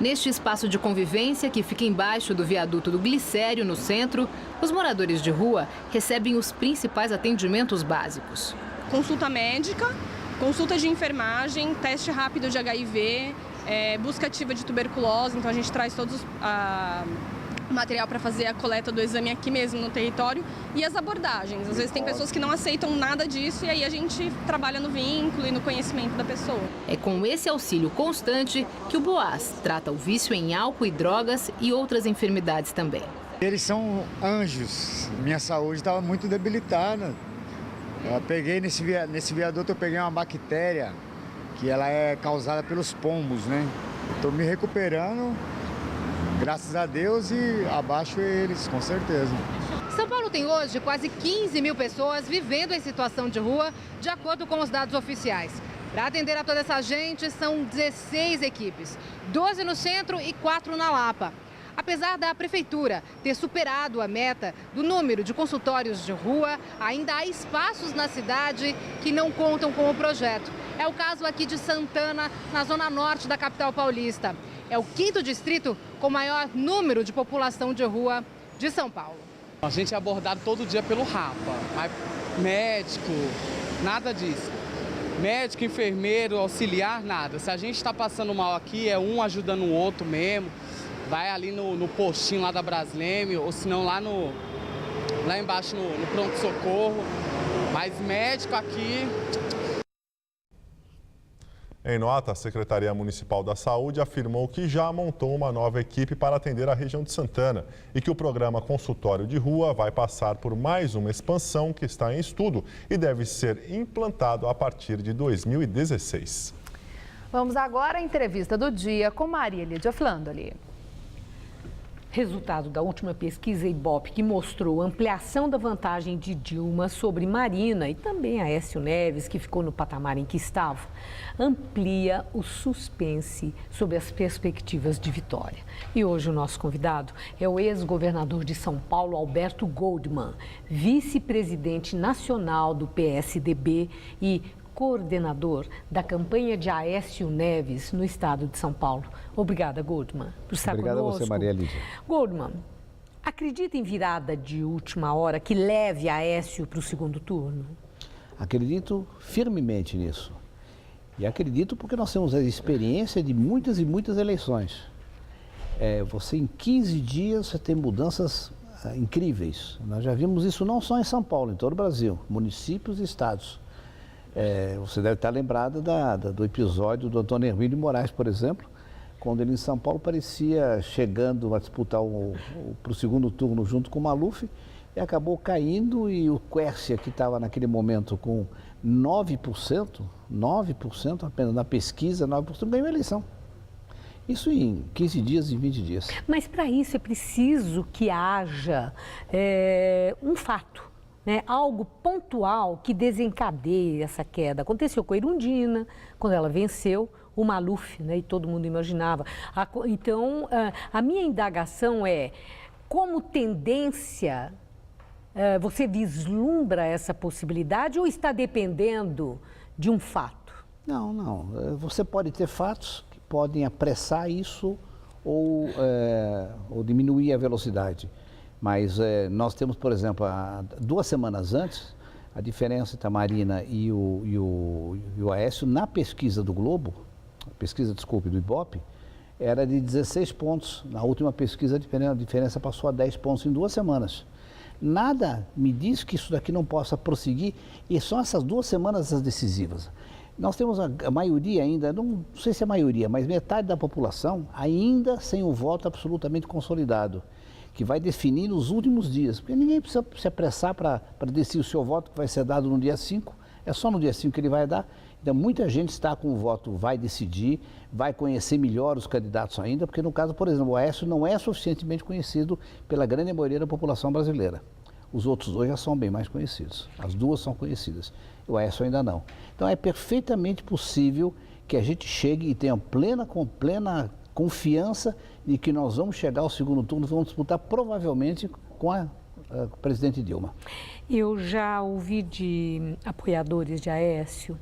Neste espaço de convivência, que fica embaixo do viaduto do Glicério, no centro, os moradores de rua recebem os principais atendimentos básicos. Consulta médica, consulta de enfermagem, teste rápido de HIV, busca ativa de tuberculose, então a gente traz todos o material para fazer a coleta do exame aqui mesmo no território, e as abordagens. Às vezes tem pessoas que não aceitam nada disso e aí a gente trabalha no vínculo e no conhecimento da pessoa. É com esse auxílio constante que o BOAS trata o vício em álcool e drogas e outras enfermidades também. Eles são anjos. Minha saúde estava muito debilitada. Eu peguei nesse viaduto, eu peguei uma bactéria que ela é causada pelos pombos, né? Estou me recuperando. Graças a Deus, e abaixo eles, com certeza. São Paulo tem hoje quase 15 mil pessoas vivendo em situação de rua, de acordo com os dados oficiais. Para atender a toda essa gente, são 16 equipes, 12 no centro e 4 na Lapa. Apesar da prefeitura ter superado a meta do número de consultórios de rua, ainda há espaços na cidade que não contam com o projeto. É o caso aqui de Santana, na zona norte da capital paulista. É o 5º distrito com maior número de população de rua de São Paulo. A gente é abordado todo dia pelo Rapa, mas médico, nada disso. Médico, enfermeiro, auxiliar, nada. Se a gente está passando mal aqui, é um ajudando o outro mesmo. Vai ali no postinho lá da Brasleme, ou se não lá embaixo no pronto-socorro. Mas médico aqui... Em nota, a Secretaria Municipal da Saúde afirmou que já montou uma nova equipe para atender a região de Santana e que o programa Consultório de Rua vai passar por mais uma expansão que está em estudo e deve ser implantado a partir de 2016. Vamos agora à entrevista do dia com Maria Lídia Flandoli. Resultado da última pesquisa Ibope, que mostrou ampliação da vantagem de Dilma sobre Marina e também Aécio Neves, que ficou no patamar em que estava, amplia o suspense sobre as perspectivas de vitória. E hoje o nosso convidado é o ex-governador de São Paulo, Alberto Goldman, vice-presidente nacional do PSDB e coordenador da campanha de Aécio Neves no estado de São Paulo. Obrigada, Goldman, por estar conosco. Obrigado a você, Maria Lídia. Goldman, acredita em virada de última hora que leve Aécio para o segundo turno? Acredito firmemente nisso. E acredito porque nós temos a experiência de muitas e muitas eleições. Você em 15 dias você tem mudanças incríveis. Nós já vimos isso não só em São Paulo, em todo o Brasil, municípios e estados. Você deve estar lembrada do episódio do Antônio Hermílio Moraes, por exemplo, quando ele em São Paulo parecia chegando a disputar para o segundo turno junto com o Maluf e acabou caindo, e o Quércia, que estava naquele momento com 9% apenas na pesquisa, 9% ganhou a eleição. Isso em 15 dias e 20 dias. Mas para isso é preciso que haja um fato. Algo pontual que desencadeie essa queda. Aconteceu com a Erundina, quando ela venceu o Maluf, e todo mundo imaginava. Então, a minha indagação é, como tendência, você vislumbra essa possibilidade ou está dependendo de um fato? Não. Você pode ter fatos que podem apressar isso ou diminuir a velocidade. Mas nós temos, por exemplo, 2 semanas antes, a diferença entre a Marina e o Aécio na pesquisa do Globo, do Ibope, era de 16 pontos. Na última pesquisa a diferença passou a 10 pontos em 2 semanas. Nada me diz que isso daqui não possa prosseguir, e são essas 2 semanas as decisivas. Nós temos a maioria ainda, não sei se é a maioria, mas metade da população ainda sem o voto absolutamente consolidado, que vai definir nos últimos dias, porque ninguém precisa se apressar para decidir o seu voto, que vai ser dado no dia 5, é só no dia 5 que ele vai dar. Então, muita gente está com o voto, vai decidir, vai conhecer melhor os candidatos ainda, porque no caso, por exemplo, o Aécio não é suficientemente conhecido pela grande maioria da população brasileira. Os outros 2 já são bem mais conhecidos, as 2 são conhecidas, o Aécio ainda não. Então, é perfeitamente possível que a gente chegue e tenha plena confiança de que nós vamos chegar ao segundo turno, vamos disputar provavelmente com a presidente Dilma. Eu já ouvi de apoiadores de Aécio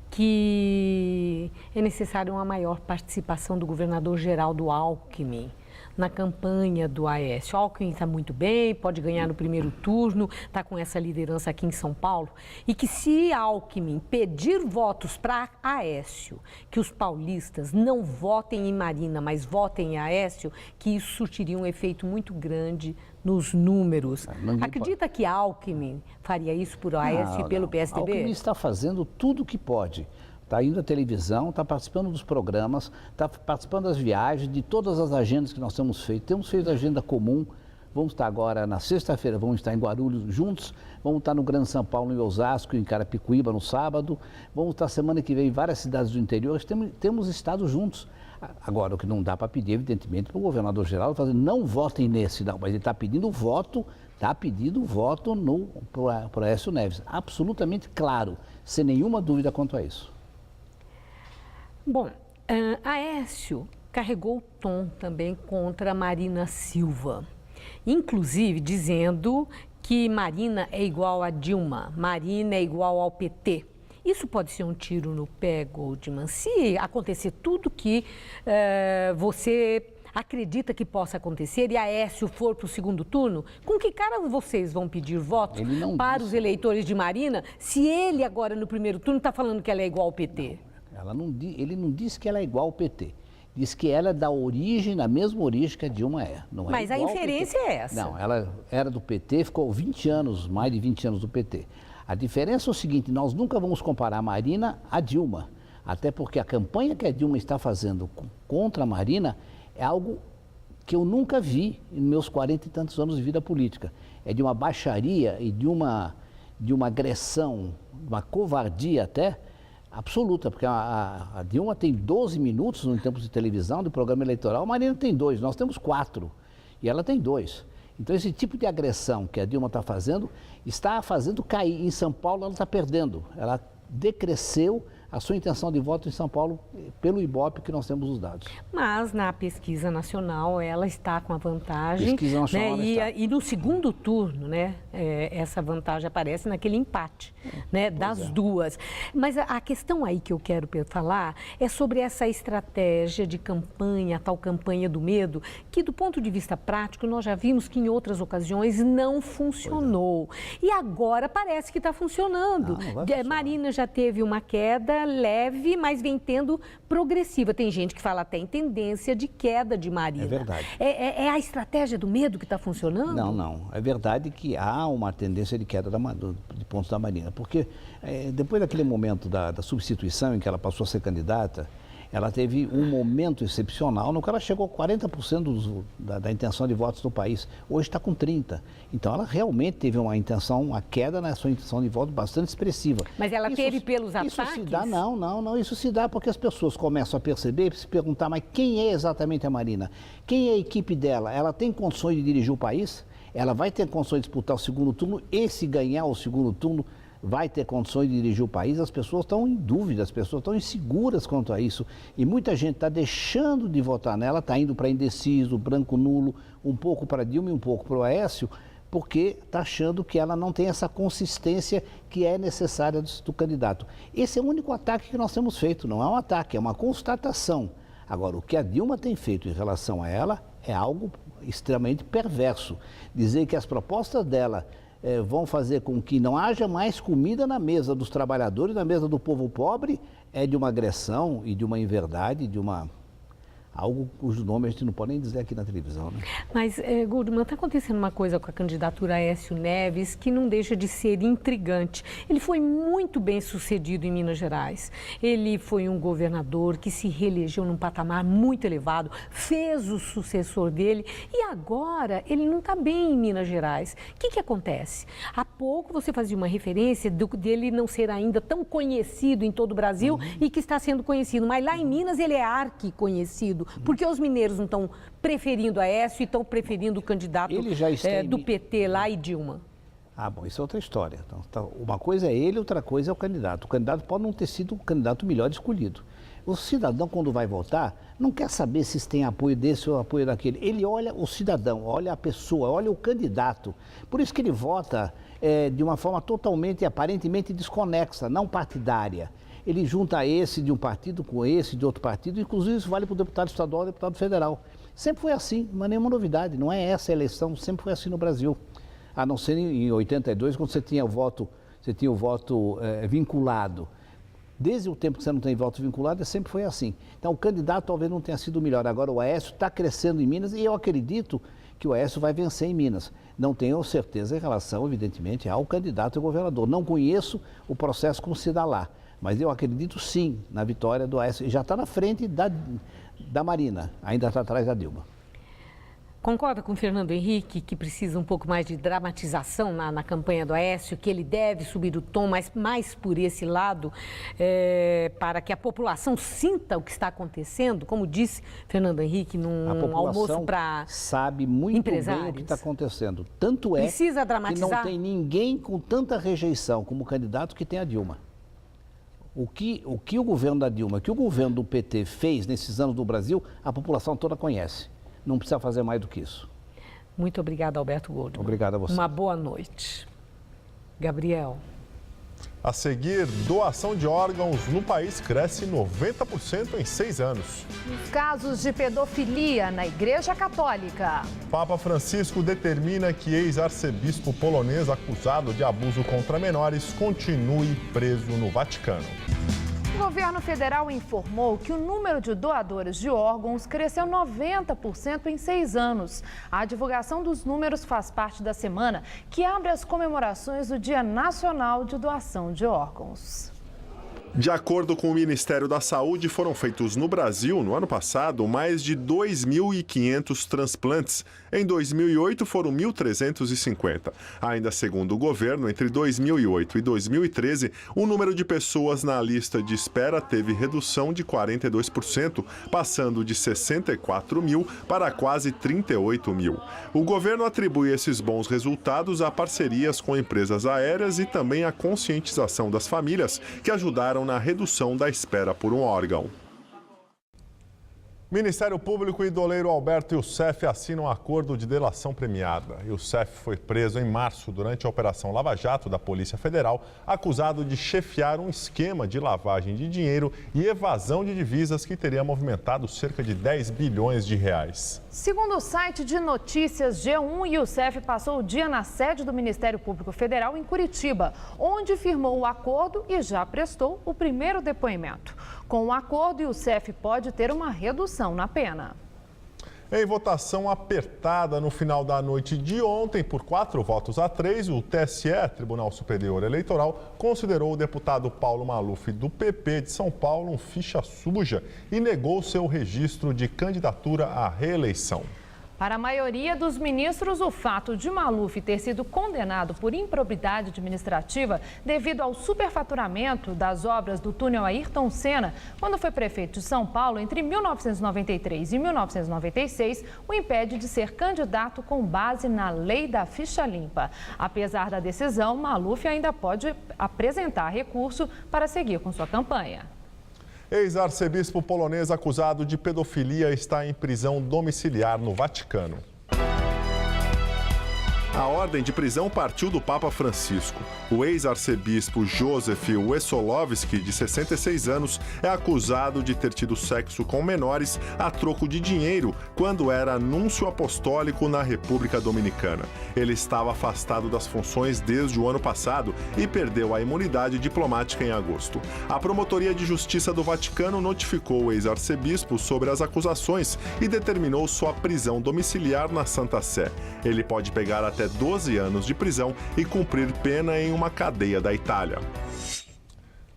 que é necessário uma maior participação do governador Geraldo Alckmin na campanha do Aécio. Alckmin está muito bem, pode ganhar no primeiro turno, está com essa liderança aqui em São Paulo. E que se Alckmin pedir votos para Aécio, que os paulistas não votem em Marina, mas votem em Aécio, que isso surtiria um efeito muito grande nos números. Acredita que Alckmin faria isso por Aécio e pelo PSDB? Alckmin está fazendo tudo o que pode. Está indo à televisão, está participando dos programas, está participando das viagens, de todas as agendas que nós temos feito. Temos feito agenda comum, vamos estar agora na sexta-feira, vamos estar em Guarulhos juntos, vamos estar no Grande São Paulo, em Osasco, em Carapicuíba no sábado, vamos estar semana que vem em várias cidades do interior, temos estado juntos. Agora, o que não dá para pedir, evidentemente, para o governador geral fazer, não votem nesse, não, mas ele está pedindo voto para Aécio Neves, absolutamente claro, sem nenhuma dúvida quanto a isso. Bom, Aécio carregou o tom também contra Marina Silva, inclusive dizendo que Marina é igual a Dilma, Marina é igual ao PT. Isso pode ser um tiro no pé, Goldman, se acontecer tudo que você acredita que possa acontecer e Aécio for para o segundo turno, com que cara vocês vão pedir votos para os eleitores de Marina, se ele agora no primeiro turno está falando que ela é igual ao PT? Ele não disse que ela é igual ao PT. Diz que ela é da mesma origem que a Dilma é. Não é. Mas a inferência é essa. Não, ela era do PT, ficou 20 anos, mais de 20 anos do PT. A diferença é o seguinte, nós nunca vamos comparar a Marina a Dilma. Até porque a campanha que a Dilma está fazendo contra a Marina é algo que eu nunca vi em meus 40 e tantos anos de vida política. É de uma baixaria e de uma agressão, uma covardia até, absoluta, porque a Dilma tem 12 minutos no tempo de televisão, de programa eleitoral, a Marina tem 2, nós temos 4 e ela tem 2. Então esse tipo de agressão que a Dilma está fazendo cair. Em São Paulo ela está perdendo, ela decresceu a sua intenção de voto em São Paulo pelo Ibope, que nós temos os dados. Mas na pesquisa nacional ela está com a vantagem, pesquisa nacional, né? E no segundo turno, né, essa vantagem aparece naquele empate, né, das duas. Mas a questão aí que eu quero falar é sobre essa estratégia de campanha, a tal campanha do medo, que do ponto de vista prático nós já vimos que em outras ocasiões não funcionou. E agora parece que está funcionando. Marina já teve uma queda leve, mas vem tendo progressiva. Tem gente que fala até em tendência de queda de Marina. É verdade. É a estratégia do medo que está funcionando? Não. É verdade que há uma tendência de queda de pontos da Marina, porque depois daquele momento da substituição em que ela passou a ser candidata, ela teve um momento excepcional no que ela chegou a 40% da intenção de votos do país. Hoje está com 30%. Então ela realmente teve uma queda na sua intenção de voto bastante expressiva. Mas ela teve pelos ataques? Isso se dá, não. Isso se dá porque as pessoas começam a perceber, se perguntar, mas quem é exatamente a Marina? Quem é a equipe dela? Ela tem condições de dirigir o país? Ela vai ter condições de disputar o segundo turno? E se ganhar o segundo turno, vai ter condições de dirigir o país? As pessoas estão em dúvida, as pessoas estão inseguras quanto a isso. E muita gente está deixando de votar nela, está indo para indeciso, branco nulo, um pouco para Dilma e um pouco para o Aécio, porque está achando que ela não tem essa consistência que é necessária do candidato. Esse é o único ataque que nós temos feito, não é um ataque, é uma constatação. Agora, o que a Dilma tem feito em relação a ela é algo extremamente perverso. Dizer que as propostas dela vão fazer com que não haja mais comida na mesa dos trabalhadores, na mesa do povo pobre, é de uma agressão e de uma inverdade, algo cujo nome a gente não pode nem dizer aqui na televisão, né? Mas, Goldman, está acontecendo uma coisa com a candidatura Aécio Neves que não deixa de ser intrigante. Ele foi muito bem sucedido em Minas Gerais. Ele foi um governador que se reelegeu num patamar muito elevado, fez o sucessor dele e agora ele não está bem em Minas Gerais. O que acontece? Há pouco você fazia uma referência dele não ser ainda tão conhecido em todo o Brasil e que está sendo conhecido, mas lá em Minas ele é arqui-conhecido. Porque os mineiros não estão preferindo Aécio e estão preferindo o candidato do PT lá e Dilma? Ah, bom, isso é outra história. Então, uma coisa é ele, outra coisa é o candidato. O candidato pode não ter sido o candidato melhor escolhido. O cidadão, quando vai votar, não quer saber se tem apoio desse ou apoio daquele. Ele olha o cidadão, olha a pessoa, olha o candidato. Por isso que ele vota de uma forma totalmente, aparentemente desconexa, não partidária. Ele junta esse de um partido com esse de outro partido, inclusive isso vale para o deputado estadual e deputado federal. Sempre foi assim, não é nenhuma novidade, não é essa a eleição, sempre foi assim no Brasil. A não ser em 82, quando você tinha o voto vinculado. Desde o tempo que você não tem voto vinculado, sempre foi assim. Então o candidato talvez não tenha sido o melhor. Agora o Aécio está crescendo em Minas e eu acredito que o Aécio vai vencer em Minas. Não tenho certeza em relação, evidentemente, ao candidato a governador. Não conheço o processo como se dá lá. Mas eu acredito sim na vitória do Aécio. Já está na frente da Marina, ainda está atrás da Dilma. Concorda com o Fernando Henrique que precisa um pouco mais de dramatização na campanha do Aécio, que ele deve subir o tom mais por esse lado, para que a população sinta o que está acontecendo? Como disse Fernando Henrique num almoço para sabe muito bem o que está acontecendo. Tanto é precisa dramatizar? Que não tem ninguém com tanta rejeição como candidato que tem a Dilma. O que o governo da Dilma, que o governo do PT fez nesses anos no Brasil, a população toda conhece. Não precisa fazer mais do que isso. Muito obrigada, Alberto Goldman. Obrigado a você. Uma boa noite. Gabriel. A seguir, doação de órgãos no país cresce 90% em 6 anos. Os casos de pedofilia na Igreja Católica. Papa Francisco determina que ex-arcebispo polonês acusado de abuso contra menores continue preso no Vaticano. O governo federal informou que o número de doadores de órgãos cresceu 90% em 6 anos. A divulgação dos números faz parte da semana que abre as comemorações do Dia Nacional de Doação de Órgãos. De acordo com o Ministério da Saúde, foram feitos no Brasil, no ano passado, mais de 2.500 transplantes. Em 2008, foram 1.350. Ainda segundo o governo, entre 2008 e 2013, o número de pessoas na lista de espera teve redução de 42%, passando de 64 mil para quase 38 mil. O governo atribui esses bons resultados a parcerias com empresas aéreas e também a conscientização das famílias, que ajudaram na redução da espera por um órgão. Ministério Público e doleiro Alberto Youssef assinam um acordo de delação premiada. Youssef foi preso em março durante a Operação Lava Jato da Polícia Federal, acusado de chefiar um esquema de lavagem de dinheiro e evasão de divisas que teria movimentado cerca de 10 bilhões de reais. Segundo o site de notícias G1, Youssef passou o dia na sede do Ministério Público Federal em Curitiba, onde firmou o acordo e já prestou o primeiro depoimento. Com o acordo, Youssef pode ter uma redução na pena. Em votação apertada no final da noite de ontem, por 4-3, o TSE, Tribunal Superior Eleitoral, considerou o deputado Paulo Maluf, do PP de São Paulo, um ficha suja e negou seu registro de candidatura à reeleição. Para a maioria dos ministros, o fato de Maluf ter sido condenado por improbidade administrativa devido ao superfaturamento das obras do túnel Ayrton Senna, quando foi prefeito de São Paulo entre 1993 e 1996, o impede de ser candidato com base na lei da ficha limpa. Apesar da decisão, Maluf ainda pode apresentar recurso para seguir com sua campanha. Ex-arcebispo polonês acusado de pedofilia está em prisão domiciliar no Vaticano. A ordem de prisão partiu do Papa Francisco. O ex-arcebispo Józef Wesolowski, de 66 anos, é acusado de ter tido sexo com menores a troco de dinheiro quando era núncio apostólico na República Dominicana. Ele estava afastado das funções desde o ano passado e perdeu a imunidade diplomática em agosto. A Promotoria de Justiça do Vaticano notificou o ex-arcebispo sobre as acusações e determinou sua prisão domiciliar na Santa Sé. Ele pode pegar até 12 anos de prisão e cumprir pena em uma cadeia da Itália.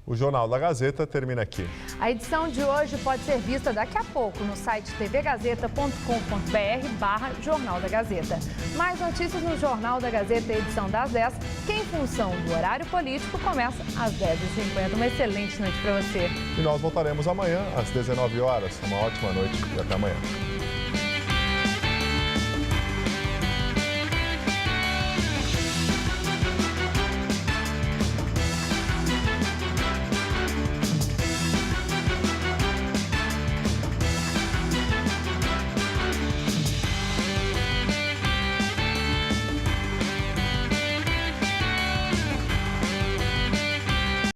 O Jornal da Gazeta termina aqui. A edição de hoje pode ser vista daqui a pouco no site tvgazeta.com.br/Jornal da Gazeta. Mais notícias no Jornal da Gazeta, edição das 10, que em função do horário político começa às 10h50. Uma excelente noite para você. E nós voltaremos amanhã às 19 horas. Uma ótima noite e até amanhã.